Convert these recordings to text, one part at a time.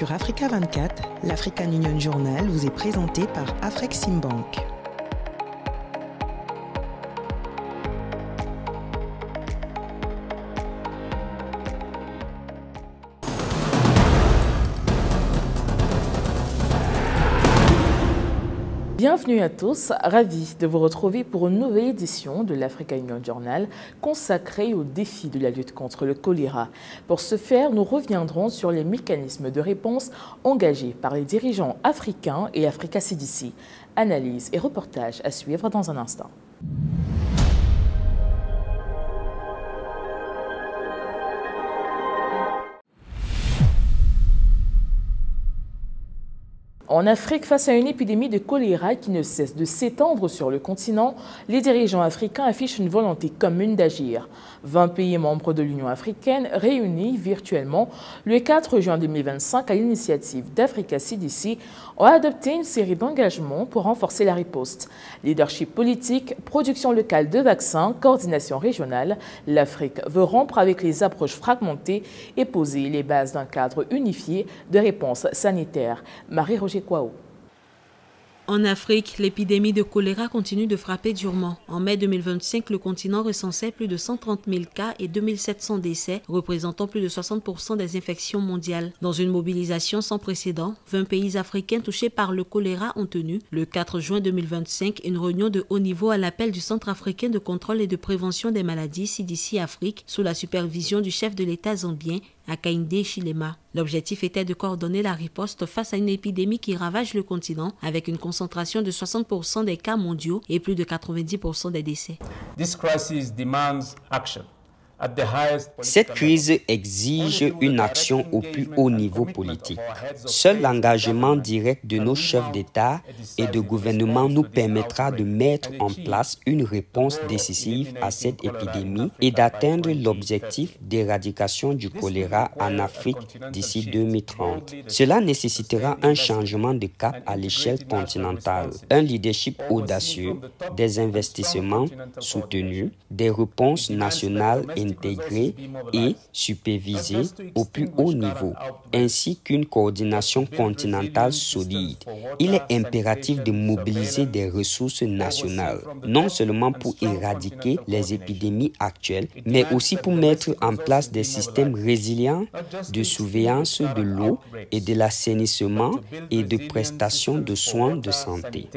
Sur Africa 24, l'African Union Journal vous est présenté par Afreximbank. Bienvenue à tous, ravi de vous retrouver pour une nouvelle édition de l'Africa Union Journal consacrée au défi de la lutte contre le choléra. Pour ce faire, nous reviendrons sur les mécanismes de réponse engagés par les dirigeants africains et Africa CDC. Analyse et reportage à suivre dans un instant. En Afrique, face à une épidémie de choléra qui ne cesse de s'étendre sur le continent, les dirigeants africains affichent une volonté commune d'agir. 20 pays membres de l'Union africaine réunis virtuellement le 4 juin 2025 à l'initiative d'Africa CDC ont adopté une série d'engagements pour renforcer la riposte. Leadership politique, production locale de vaccins, coordination régionale, l'Afrique veut rompre avec les approches fragmentées et poser les bases d'un cadre unifié de réponse sanitaire. Marie-Roger Kwao. En Afrique, l'épidémie de choléra continue de frapper durement. En mai 2025, le continent recensait plus de 130 000 cas et 2700 décès, représentant plus de 60% des infections mondiales. Dans une mobilisation sans précédent, 20 pays africains touchés par le choléra ont tenu, le 4 juin 2025, une réunion de haut niveau à l'appel du Centre africain de contrôle et de prévention des maladies CDC Afrique, sous la supervision du chef de l'État zambien, Hakainde Hichilema. L'objectif était de coordonner la riposte face à une épidémie qui ravage le continent avec une concentration de 60% des cas mondiaux et plus de 90% des décès. This crisis demands action. Cette crise exige une action au plus haut niveau politique. Seul l'engagement direct de nos chefs d'État et de gouvernement nous permettra de mettre en place une réponse décisive à cette épidémie et d'atteindre l'objectif d'éradication du choléra en Afrique d'ici 2030. Cela nécessitera un changement de cap à l'échelle continentale, un leadership audacieux, des investissements soutenus, des réponses nationales intégrées et supervisées au plus haut niveau, ainsi qu'une coordination continentale solide. Il est impératif de mobiliser des ressources nationales, non seulement pour éradiquer les épidémies actuelles, mais aussi pour mettre en place des systèmes résilients de surveillance de l'eau et de l'assainissement et de prestations de soins de santé.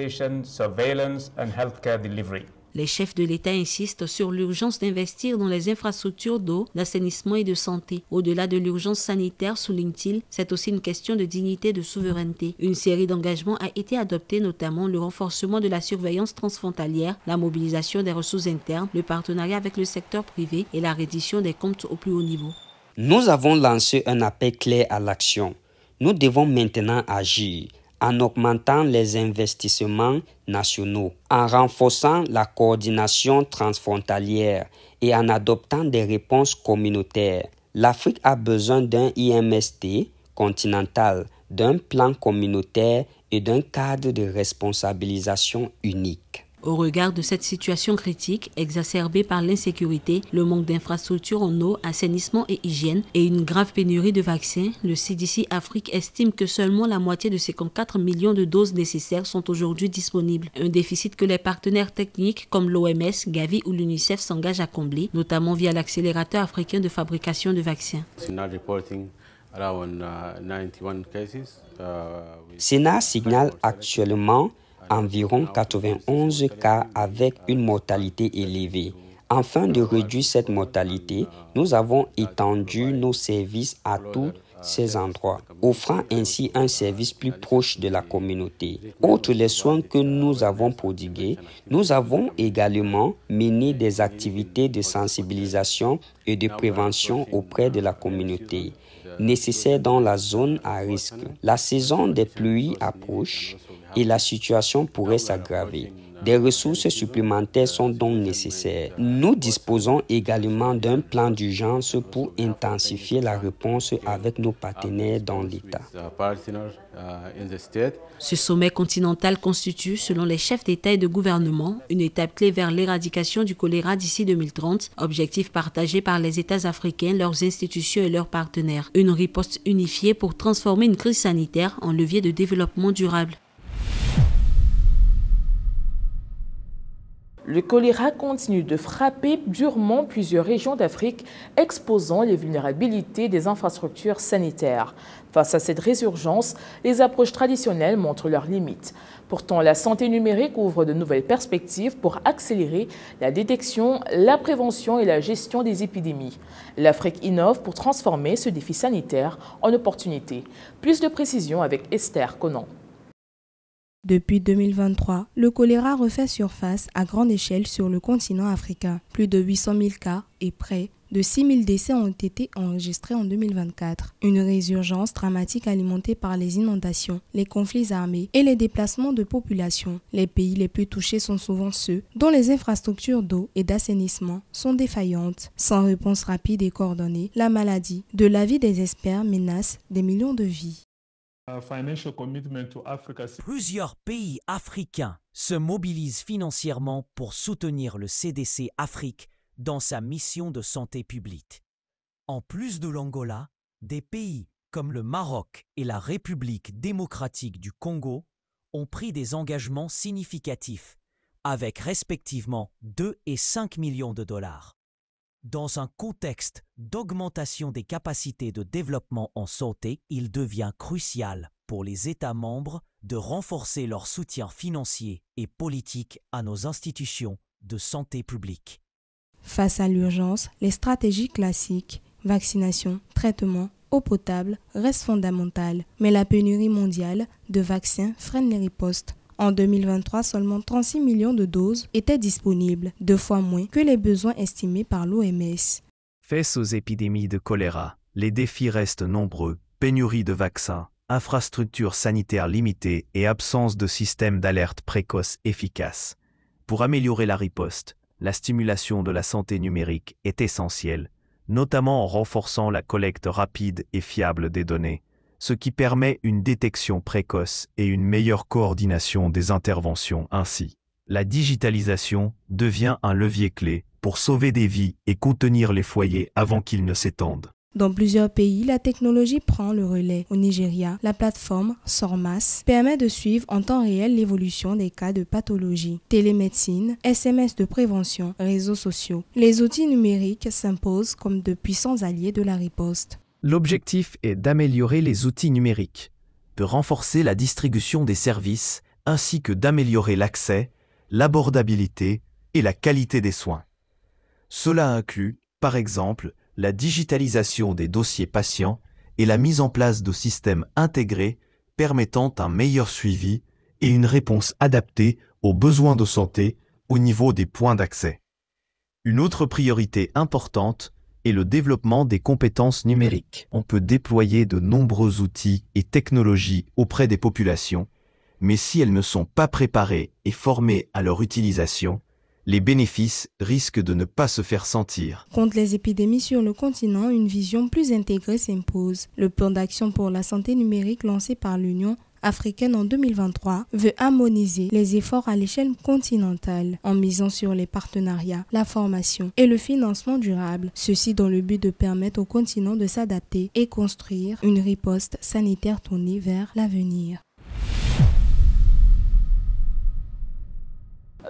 Les chefs de l'État insistent sur l'urgence d'investir dans les infrastructures d'eau, d'assainissement et de santé. Au-delà de l'urgence sanitaire, souligne-t-il, c'est aussi une question de dignité et de souveraineté. Une série d'engagements a été adoptée, notamment le renforcement de la surveillance transfrontalière, la mobilisation des ressources internes, le partenariat avec le secteur privé et la reddition des comptes au plus haut niveau. Nous avons lancé un appel clair à l'action. Nous devons maintenant agir en augmentant les investissements nationaux, en renforçant la coordination transfrontalière et en adoptant des réponses communautaires. L'Afrique a besoin d'un IMST continental, d'un plan communautaire et d'un cadre de responsabilisation unique. Au regard de cette situation critique, exacerbée par l'insécurité, le manque d'infrastructures en eau, assainissement et hygiène et une grave pénurie de vaccins, le CDC Afrique estime que seulement la moitié de 54 millions de doses nécessaires sont aujourd'hui disponibles. Un déficit que les partenaires techniques comme l'OMS, Gavi ou l'UNICEF s'engagent à combler, notamment via l'accélérateur africain de fabrication de vaccins. SENA signale actuellement environ 91 cas avec une mortalité élevée. Afin de réduire cette mortalité, nous avons étendu nos services à tous ces endroits, offrant ainsi un service plus proche de la communauté. Outre les soins que nous avons prodigués, nous avons également mené des activités de sensibilisation et de prévention auprès de la communauté, nécessaires dans la zone à risque. La saison des pluies approche et la situation pourrait s'aggraver. Des ressources supplémentaires sont donc nécessaires. Nous disposons également d'un plan d'urgence pour intensifier la réponse avec nos partenaires dans l'État. Ce sommet continental constitue, selon les chefs d'État et de gouvernement, une étape clé vers l'éradication du choléra d'ici 2030, objectif partagé par les États africains, leurs institutions et leurs partenaires. Une riposte unifiée pour transformer une crise sanitaire en levier de développement durable. Le choléra continue de frapper durement plusieurs régions d'Afrique, exposant les vulnérabilités des infrastructures sanitaires. Face à cette résurgence, les approches traditionnelles montrent leurs limites. Pourtant, la santé numérique ouvre de nouvelles perspectives pour accélérer la détection, la prévention et la gestion des épidémies. L'Afrique innove pour transformer ce défi sanitaire en opportunité. Plus de précisions avec Esther Conan. Depuis 2023, le choléra refait surface à grande échelle sur le continent africain. Plus de 800 000 cas et près de 6 000 décès ont été enregistrés en 2024. Une résurgence dramatique alimentée par les inondations, les conflits armés et les déplacements de population. Les pays les plus touchés sont souvent ceux dont les infrastructures d'eau et d'assainissement sont défaillantes. Sans réponse rapide et coordonnée, la maladie, de l'avis des experts, menace des millions de vies. Plusieurs pays africains se mobilisent financièrement pour soutenir le CDC Afrique dans sa mission de santé publique. En plus de l'Angola, des pays comme le Maroc et la République démocratique du Congo ont pris des engagements significatifs, avec respectivement 2 et 5 millions de dollars. Dans un contexte d'augmentation des capacités de développement en santé, il devient crucial pour les États membres de renforcer leur soutien financier et politique à nos institutions de santé publique. Face à l'urgence, les stratégies classiques, vaccination, traitement, eau potable, restent fondamentales. Mais la pénurie mondiale de vaccins freine les ripostes. En 2023, seulement 36 millions de doses étaient disponibles, 2 fois moins que les besoins estimés par l'OMS. Face aux épidémies de choléra, les défis restent nombreux, pénurie de vaccins, infrastructures sanitaires limitées et absence de systèmes d'alerte précoce efficaces. Pour améliorer la riposte, la stimulation de la santé numérique est essentielle, notamment en renforçant la collecte rapide et fiable des données, ce qui permet une détection précoce et une meilleure coordination des interventions ainsi. La digitalisation devient un levier clé pour sauver des vies et contenir les foyers avant qu'ils ne s'étendent. Dans plusieurs pays, la technologie prend le relais. Au Nigeria, la plateforme SORMAS permet de suivre en temps réel l'évolution des cas de pathologie. Télémédecine, SMS de prévention, réseaux sociaux. Les outils numériques s'imposent comme de puissants alliés de la riposte. L'objectif est d'améliorer les outils numériques, de renforcer la distribution des services, ainsi que d'améliorer l'accès, l'abordabilité et la qualité des soins. Cela inclut, par exemple, la digitalisation des dossiers patients et la mise en place de systèmes intégrés permettant un meilleur suivi et une réponse adaptée aux besoins de santé au niveau des points d'accès. Une autre priorité importante est le développement des compétences numériques. On peut déployer de nombreux outils et technologies auprès des populations, mais si elles ne sont pas préparées et formées à leur utilisation, les bénéfices risquent de ne pas se faire sentir. Contre les épidémies sur le continent, une vision plus intégrée s'impose. Le plan d'action pour la santé numérique lancé par l'Union africaine en 2023 veut harmoniser les efforts à l'échelle continentale en misant sur les partenariats, la formation et le financement durable. Ceci dans le but de permettre au continent de s'adapter et construire une riposte sanitaire tournée vers l'avenir.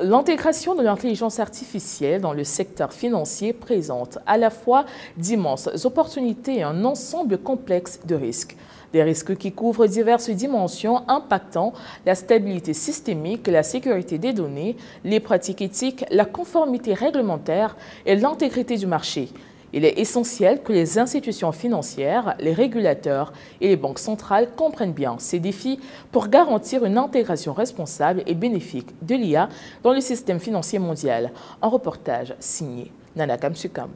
L'intégration de l'intelligence artificielle dans le secteur financier présente à la fois d'immenses opportunités et un ensemble complexe de risques. Des risques qui couvrent diverses dimensions impactant la stabilité systémique, la sécurité des données, les pratiques éthiques, la conformité réglementaire et l'intégrité du marché. Il est essentiel que les institutions financières, les régulateurs et les banques centrales comprennent bien ces défis pour garantir une intégration responsable et bénéfique de l'IA dans le système financier mondial. Un reportage signé Nana Kamsukam.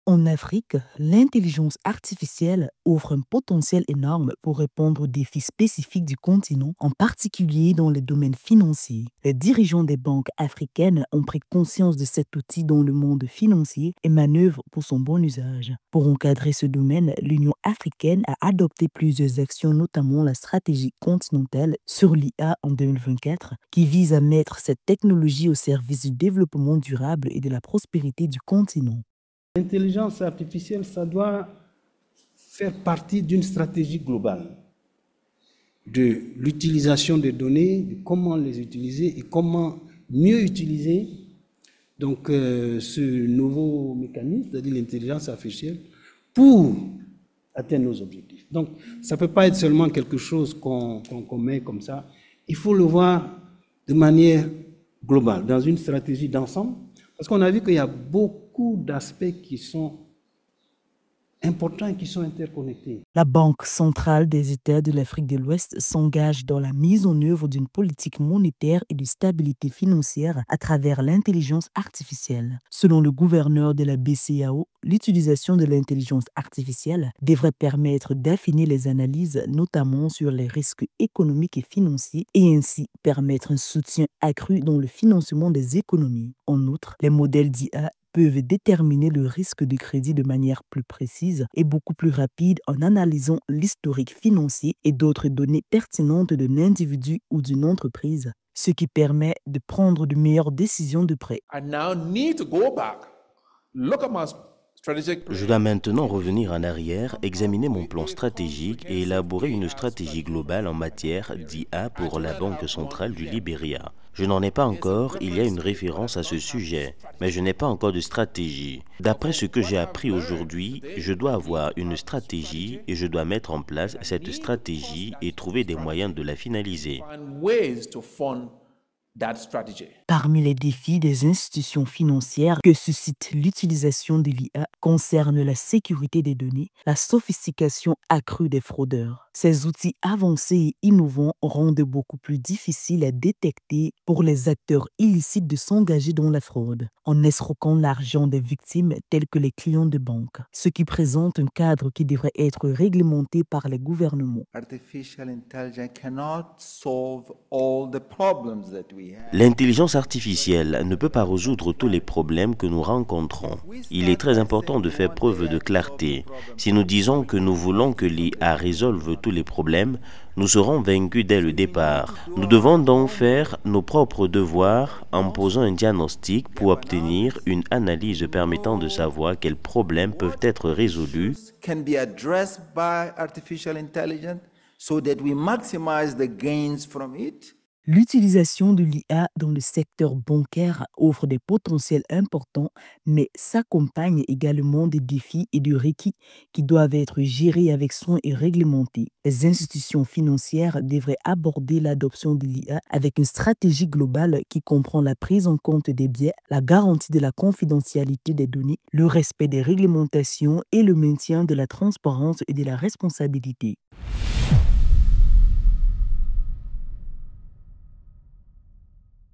En Afrique, l'intelligence artificielle offre un potentiel énorme pour répondre aux défis spécifiques du continent, en particulier dans les domaines financiers. Les dirigeants des banques africaines ont pris conscience de cet outil dans le monde financier et manœuvrent pour son bon usage. Pour encadrer ce domaine, l'Union africaine a adopté plusieurs actions, notamment la stratégie continentale sur l'IA en 2024, qui vise à mettre cette technologie au service du développement durable et de la prospérité du continent. L'intelligence artificielle, ça doit faire partie d'une stratégie globale de l'utilisation des données, de comment les utiliser et comment mieux utiliser donc, ce nouveau mécanisme, c'est-à-dire l'intelligence artificielle, pour atteindre nos objectifs. Donc, ça ne peut pas être seulement quelque chose qu'on met comme ça. Il faut le voir de manière globale, dans une stratégie d'ensemble, parce qu'on a vu qu'il y a beaucoup d'aspects qui sont importants et qui sont interconnectés. La Banque centrale des États de l'Afrique de l'Ouest s'engage dans la mise en œuvre d'une politique monétaire et de stabilité financière à travers l'intelligence artificielle. Selon le gouverneur de la BCEAO, l'utilisation de l'intelligence artificielle devrait permettre d'affiner les analyses, notamment sur les risques économiques et financiers, et ainsi permettre un soutien accru dans le financement des économies. En outre, les modèles d'IA peuvent déterminer le risque de crédit de manière plus précise et beaucoup plus rapide en analysant l'historique financier et d'autres données pertinentes d'un individu ou d'une entreprise, ce qui permet de prendre de meilleures décisions de prêt. Je dois maintenant revenir en arrière, examiner mon plan stratégique et élaborer une stratégie globale en matière d'IA pour la Banque centrale du Libéria. Je n'en ai pas encore, il y a une référence à ce sujet, mais je n'ai pas encore de stratégie. D'après ce que j'ai appris aujourd'hui, je dois avoir une stratégie et je dois mettre en place cette stratégie et trouver des moyens de la finaliser. Parmi les défis des institutions financières que suscite l'utilisation de l'IA concerne la sécurité des données, la sophistication accrue des fraudeurs. Ces outils avancés et innovants rendent beaucoup plus difficile à détecter pour les acteurs illicites de s'engager dans la fraude, en escroquant l'argent des victimes telles que les clients de banque, ce qui présente un cadre qui devrait être réglementé par les gouvernements. L'intelligence artificielle ne peut pas résoudre tous les problèmes que nous rencontrons. Il est très important de faire preuve de clarté. Si nous disons que nous voulons que l'IA résolve tous les problèmes, nous serons vaincus dès le départ. Nous devons donc faire nos propres devoirs en posant un diagnostic pour obtenir une analyse permettant de savoir quels problèmes peuvent être résolus L'utilisation de l'IA dans le secteur bancaire offre des potentiels importants, mais s'accompagne également des défis et de requis qui doivent être gérés avec soin et réglementés. Les institutions financières devraient aborder l'adoption de l'IA avec une stratégie globale qui comprend la prise en compte des biais, la garantie de la confidentialité des données, le respect des réglementations et le maintien de la transparence et de la responsabilité.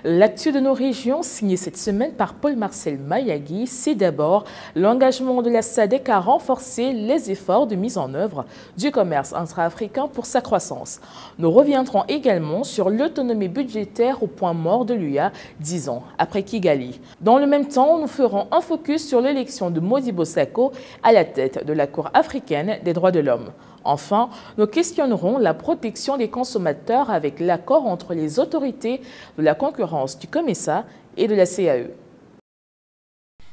L'actu de nos régions, signée cette semaine par Paul-Marcel Mayagui, c'est d'abord l'engagement de la SADC à renforcer les efforts de mise en œuvre du commerce intra-africain pour sa croissance. Nous reviendrons également sur l'autonomie budgétaire au point mort de l'UA 10 ans après Kigali. Dans le même temps, nous ferons un focus sur l'élection de Modibo Sako à la tête de la Cour africaine des droits de l'homme. Enfin, nous questionnerons la protection des consommateurs avec l'accord entre les autorités de la concurrence du COMESA et de la CAE.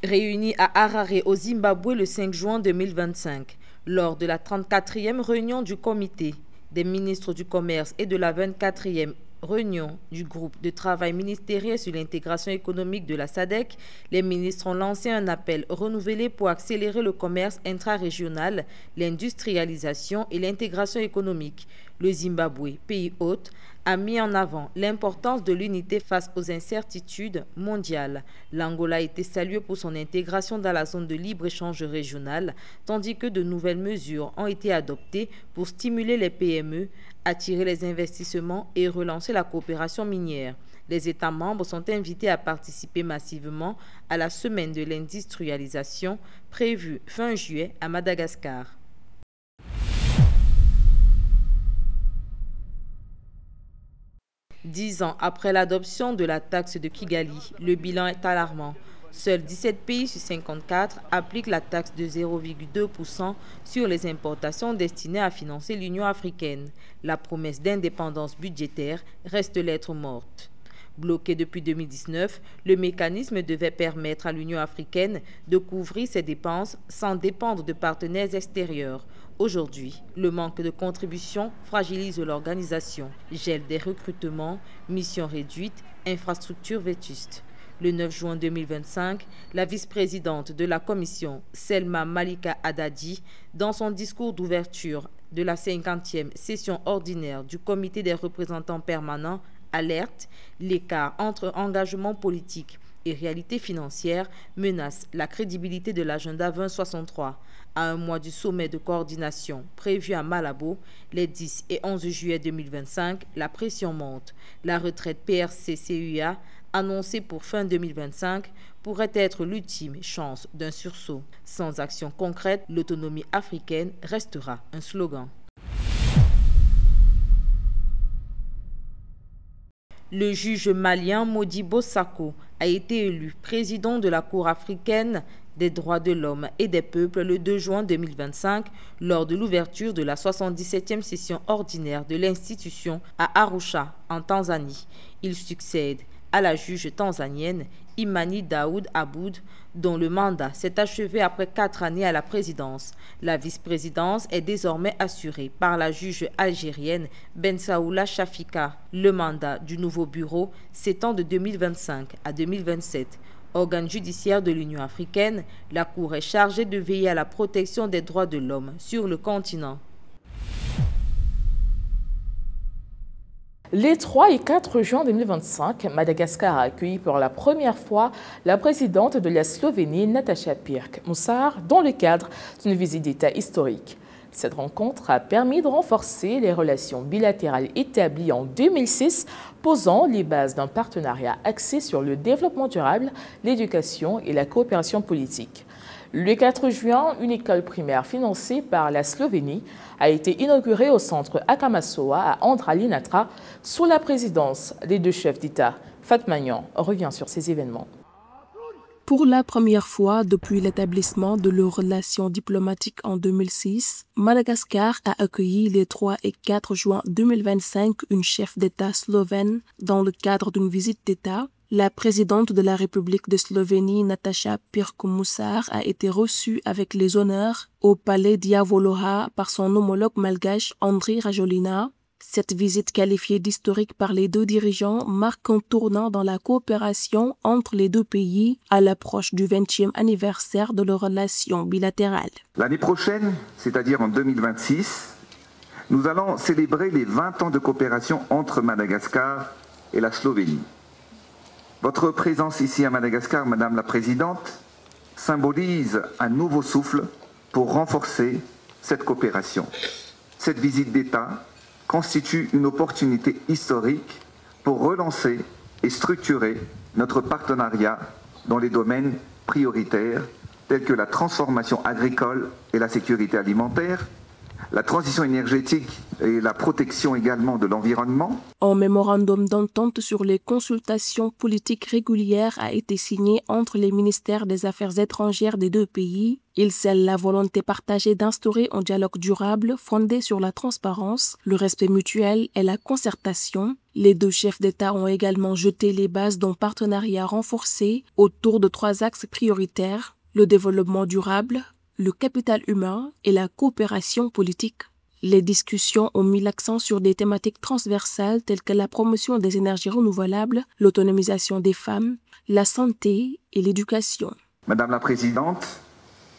Réunis à Harare au Zimbabwe le 5 juin 2025, lors de la 34e réunion du comité des ministres du commerce et de la 24e réunion du groupe de travail ministériel sur l'intégration économique de la SADC, les ministres ont lancé un appel renouvelé pour accélérer le commerce intra-régional, l'industrialisation et l'intégration économique. Le Zimbabwe, pays hôte, a mis en avant l'importance de l'unité face aux incertitudes mondiales. L'Angola a été salué pour son intégration dans la zone de libre-échange régionale, tandis que de nouvelles mesures ont été adoptées pour stimuler les PME, attirer les investissements et relancer la coopération minière. Les États membres sont invités à participer massivement à la semaine de l'industrialisation prévue fin juillet à Madagascar. « 10 ans après l'adoption de la taxe de Kigali, le bilan est alarmant. Seuls 17 pays sur 54 appliquent la taxe de 0,2% sur les importations destinées à financer l'Union africaine. La promesse d'indépendance budgétaire reste lettre morte. Bloqué depuis 2019, le mécanisme devait permettre à l'Union africaine de couvrir ses dépenses sans dépendre de partenaires extérieurs. Aujourd'hui, le manque de contribution fragilise l'organisation, gèle des recrutements, missions réduites, infrastructures vétustes. Le 9 juin 2025, la vice-présidente de la Commission, Selma Malika Haddadi, dans son discours d'ouverture de la 50e session ordinaire du Comité des représentants permanents, alerte, l'écart entre engagement politique et réalité financière menace la crédibilité de l'agenda 2063. À un mois du sommet de coordination prévu à Malabo, les 10 et 11 juillet 2025, la pression monte. La retraite PRC-CUA, annoncée pour fin 2025, pourrait être l'ultime chance d'un sursaut. Sans action concrète, l'autonomie africaine restera un slogan. Le juge malien Modibo Sako a été élu président de la Cour africaine des droits de l'homme et des peuples le 2 juin 2025 lors de l'ouverture de la 77e session ordinaire de l'institution à Arusha, en Tanzanie. Il succède à la juge tanzanienne Imani Daoud Aboud, dont le mandat s'est achevé après 4 années à la présidence. La vice-présidence est désormais assurée par la juge algérienne Bensaoula Shafika. Le mandat du nouveau bureau s'étend de 2025 à 2027. Organe judiciaire de l'Union africaine, la Cour est chargée de veiller à la protection des droits de l'homme sur le continent. Les 3 et 4 juin 2025, Madagascar a accueilli pour la première fois la présidente de la Slovénie, Nataša Pirc-Musar, dans le cadre d'une visite d'État historique. Cette rencontre a permis de renforcer les relations bilatérales établies en 2006, posant les bases d'un partenariat axé sur le développement durable, l'éducation et la coopération politique. Le 4 juin, une école primaire financée par la Slovénie a été inaugurée au centre Akamasoa à Andra-Linatra sous la présidence des 2 chefs d'État. Fatmagnan revient sur ces événements. Pour la première fois depuis l'établissement de leurs relations diplomatiques en 2006, Madagascar a accueilli les 3 et 4 juin 2025 une chef d'État slovène dans le cadre d'une visite d'État. La présidente de la République de Slovénie, Nataša Pirc-Musar, a été reçue avec les honneurs au palais Diavoloha par son homologue malgache Andry Rajolina. Cette visite qualifiée d'historique par les 2 dirigeants marque un tournant dans la coopération entre les 2 pays à l'approche du 20e anniversaire de leurs relations bilatérales. L'année prochaine, c'est-à-dire en 2026, nous allons célébrer les 20 ans de coopération entre Madagascar et la Slovénie. Votre présence ici à Madagascar, Madame la Présidente, symbolise un nouveau souffle pour renforcer cette coopération. Cette visite d'État constitue une opportunité historique pour relancer et structurer notre partenariat dans les domaines prioritaires tels que la transformation agricole et la sécurité alimentaire, la transition énergétique et la protection également de l'environnement. Un mémorandum d'entente sur les consultations politiques régulières a été signé entre les ministères des Affaires étrangères des 2 pays. Il scelle la volonté partagée d'instaurer un dialogue durable fondé sur la transparence, le respect mutuel et la concertation. Les 2 chefs d'État ont également jeté les bases d'un partenariat renforcé autour de 3 axes prioritaires: le développement durable, le capital humain et la coopération politique. Les discussions ont mis l'accent sur des thématiques transversales telles que la promotion des énergies renouvelables, l'autonomisation des femmes, la santé et l'éducation. Madame la Présidente,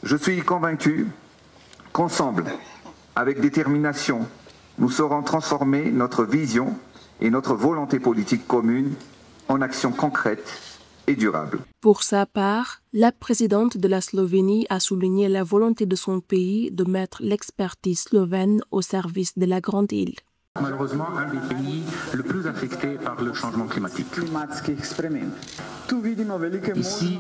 je suis convaincu qu'ensemble, avec détermination, nous saurons transformer notre vision et notre volonté politique commune en actions concrètes et durable. Pour sa part, la présidente de la Slovénie a souligné la volonté de son pays de mettre l'expertise slovène au service de la Grande Île. Malheureusement, un des pays le plus affectés par le changement climatique.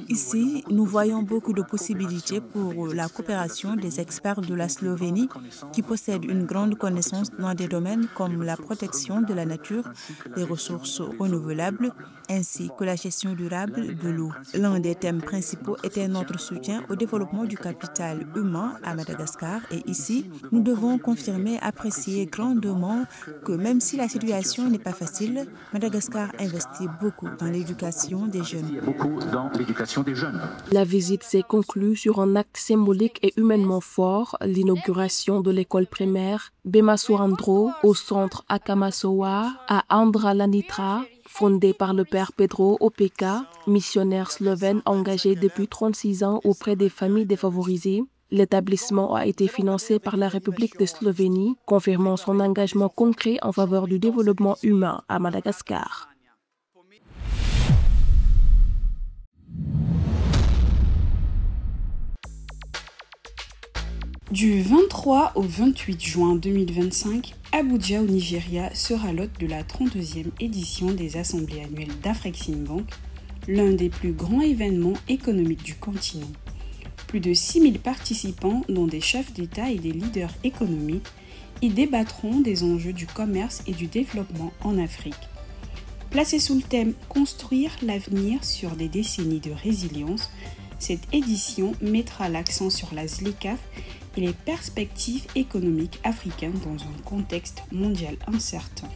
Ici, nous voyons beaucoup de possibilités pour la coopération des experts de la Slovénie qui possèdent une grande connaissance dans des domaines comme la protection de la nature, les ressources renouvelables, ainsi que la gestion durable de l'eau. L'un des thèmes principaux était notre soutien au développement du capital humain à Madagascar et ici, nous devons confirmer, apprécier grandement que même si la situation n'est pas facile, Madagascar investit beaucoup dans l'éducation des jeunes. La visite s'est conclue sur un acte symbolique et humainement fort, l'inauguration de l'école primaire Bemasuandro au centre Akamasoa à Andralanitra, fondée par le père Pedro Opeka, missionnaire slovène engagé depuis 36 ans auprès des familles défavorisées. L'établissement a été financé par la République de Slovénie, confirmant son engagement concret en faveur du développement humain à Madagascar. Du 23 au 28 juin 2025, Abuja au Nigeria sera l'hôte de la 32e édition des Assemblées annuelles d'Afreximbank, l'un des plus grands événements économiques du continent. Plus de 6000 participants, dont des chefs d'État et des leaders économiques, y débattront des enjeux du commerce et du développement en Afrique. Placée sous le thème « Construire l'avenir sur des décennies de résilience », cette édition mettra l'accent sur la ZLECAf et les perspectives économiques africaines dans un contexte mondial incertain.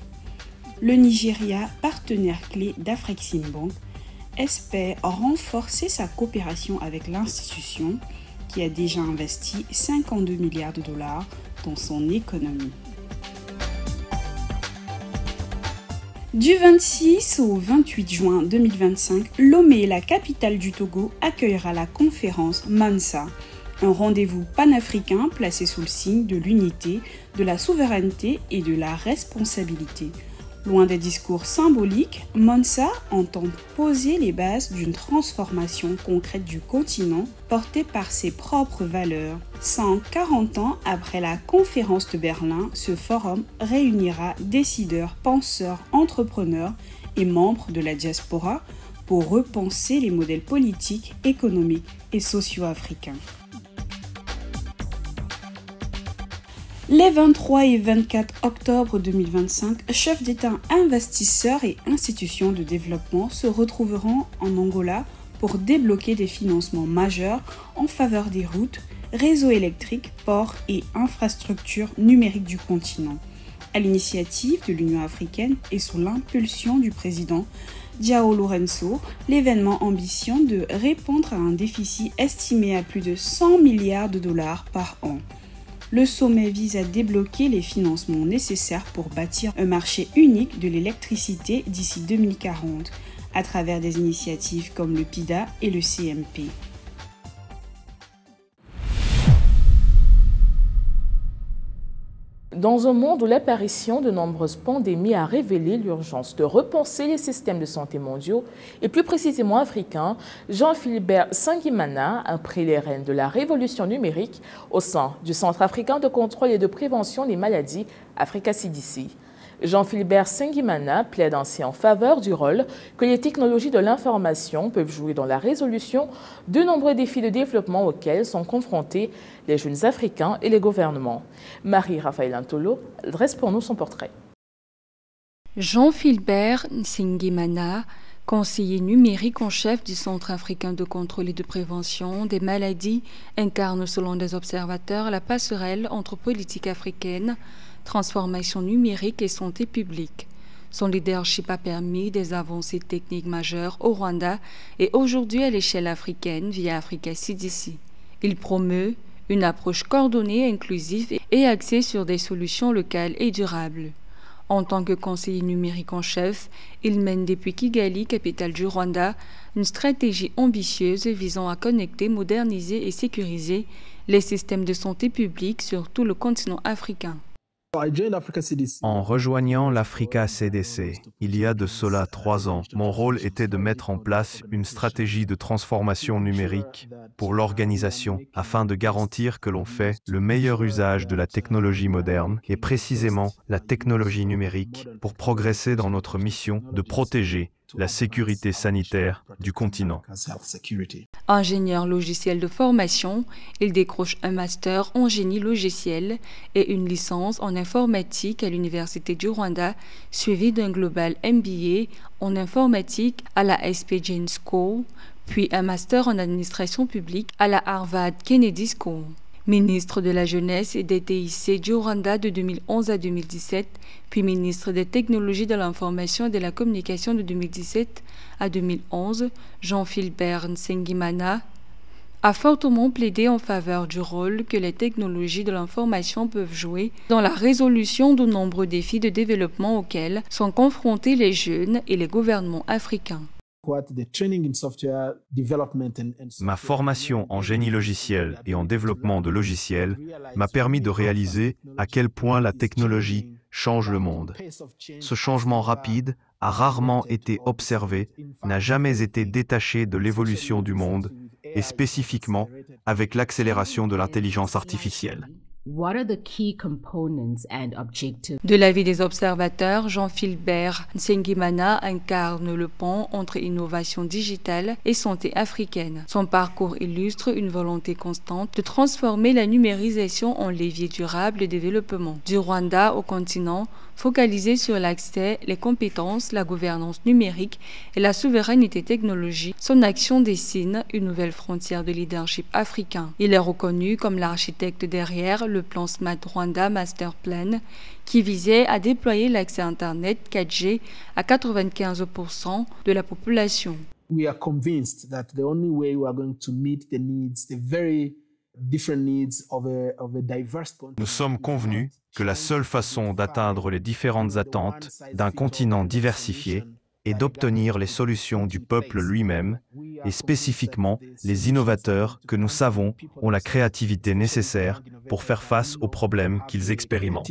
Le Nigeria, partenaire clé d'Afreximbank, espère renforcer sa coopération avec l'institution qui a déjà investi 52 milliards de dollars dans son économie. Du 26 au 28 juin 2025, Lomé, la capitale du Togo, accueillera la conférence Mansa, un rendez-vous panafricain placé sous le signe de l'unité, de la souveraineté et de la responsabilité. Loin des discours symboliques, Mansa entend poser les bases d'une transformation concrète du continent portée par ses propres valeurs. 140 ans après la conférence de Berlin, ce forum réunira décideurs, penseurs, entrepreneurs et membres de la diaspora pour repenser les modèles politiques, économiques et socio-africains. Les 23 et 24 octobre 2025, chefs d'État, investisseurs et institutions de développement se retrouveront en Angola pour débloquer des financements majeurs en faveur des routes, réseaux électriques, ports et infrastructures numériques du continent. À l'initiative de l'Union africaine et sous l'impulsion du président João Lourenço, l'événement ambitionne de répondre à un déficit estimé à plus de 100 milliards de dollars par an. Le sommet vise à débloquer les financements nécessaires pour bâtir un marché unique de l'électricité d'ici 2040, à travers des initiatives comme le PIDA et le CMP. Dans un monde où l'apparition de nombreuses pandémies a révélé l'urgence de repenser les systèmes de santé mondiaux, et plus précisément africains, Jean-Philbert Sangimana a pris les rênes de la révolution numérique au sein du Centre africain de contrôle et de prévention des maladies Africa CDC. Jean-Philbert Sangimana plaide ainsi en faveur du rôle que les technologies de l'information peuvent jouer dans la résolution de nombreux défis de développement auxquels sont confrontés les jeunes Africains et les gouvernements. Marie-Raphaël Antolo dresse pour nous son portrait. Jean-Philbert Sangimana, conseiller numérique en chef du Centre africain de contrôle et de prévention des maladies, incarne selon des observateurs la passerelle entre politique africaine, transformation numérique et santé publique. Son leadership a permis des avancées techniques majeures au Rwanda et aujourd'hui à l'échelle africaine via Africa CDC. Il promeut une approche coordonnée, inclusive et axée sur des solutions locales et durables. En tant que conseiller numérique en chef, il mène depuis Kigali, capitale du Rwanda, une stratégie ambitieuse visant à connecter, moderniser et sécuriser les systèmes de santé publique sur tout le continent africain. En rejoignant l'Africa CDC, il y a de cela 3 ans, mon rôle était de mettre en place une stratégie de transformation numérique pour l'organisation afin de garantir que l'on fait le meilleur usage de la technologie moderne et précisément la technologie numérique pour progresser dans notre mission de protéger la sécurité sanitaire du continent. Ingénieur logiciel de formation, il décroche un master en génie logiciel et une licence en informatique à l'Université du Rwanda, suivi d'un Global MBA en informatique à la SP Jain School, puis un master en administration publique à la Harvard Kennedy School. Ministre de la Jeunesse et des TIC du Rwanda de 2011 à 2017, puis ministre des Technologies de l'Information et de la Communication de 2017 à 2011, Jean-Philbert Nsengimana a fortement plaidé en faveur du rôle que les technologies de l'information peuvent jouer dans la résolution de nombreux défis de développement auxquels sont confrontés les jeunes et les gouvernements africains. Ma formation en génie logiciel et en développement de logiciels m'a permis de réaliser à quel point la technologie change le monde. Ce changement rapide a rarement été observé, n'a jamais été détaché de l'évolution du monde, et spécifiquement avec l'accélération de l'intelligence artificielle. De l'avis des observateurs, Jean-Philbert Nsengimana incarne le pont entre innovation digitale et santé africaine. Son parcours illustre une volonté constante de transformer la numérisation en levier durable de développement. Du Rwanda au continent, focalisé sur l'accès, les compétences, la gouvernance numérique et la souveraineté technologique, son action dessine une nouvelle frontière de leadership africain. Il est reconnu comme l'architecte derrière le plan Smart Rwanda Master Plan, qui visait à déployer l'accès Internet 4G à 95% de la population. We are convinced that the only way we are going to meet the needs, the very different needs of a diverse continent. Nous sommes convenus que la seule façon d'atteindre les différentes attentes d'un continent diversifié est d'obtenir les solutions du peuple lui-même et spécifiquement les innovateurs que nous savons ont la créativité nécessaire pour faire face aux problèmes qu'ils expérimentent.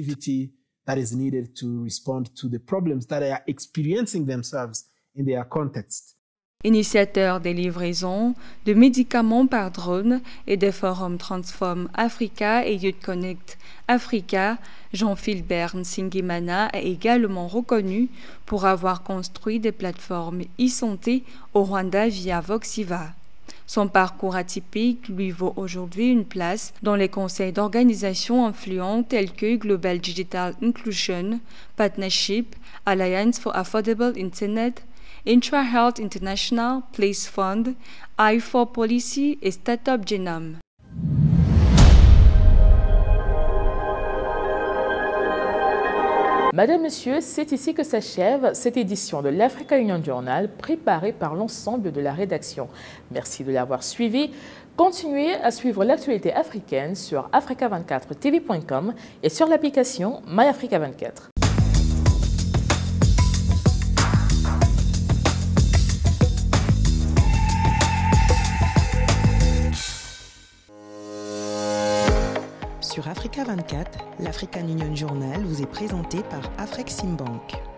Initiateur des livraisons de médicaments par drone et des forums Transform Africa et Youth Connect Africa, Jean-Philbert Nsengimana est également reconnu pour avoir construit des plateformes e-santé au Rwanda via Voxiva. Son parcours atypique lui vaut aujourd'hui une place dans les conseils d'organisations influentes tels que Global Digital Inclusion, Partnership, Alliance for Affordable Internet, IntraHealth International, Place Fund, I4 Policy et Startup Genome. Madame, Monsieur, c'est ici que s'achève cette édition de l'Africa Union Journal préparée par l'ensemble de la rédaction. Merci de l'avoir suivi. Continuez à suivre l'actualité africaine sur africa24tv.com et sur l'application MyAfrica24. Sur Africa 24, l'African Union Journal vous est présenté par Afreximbank.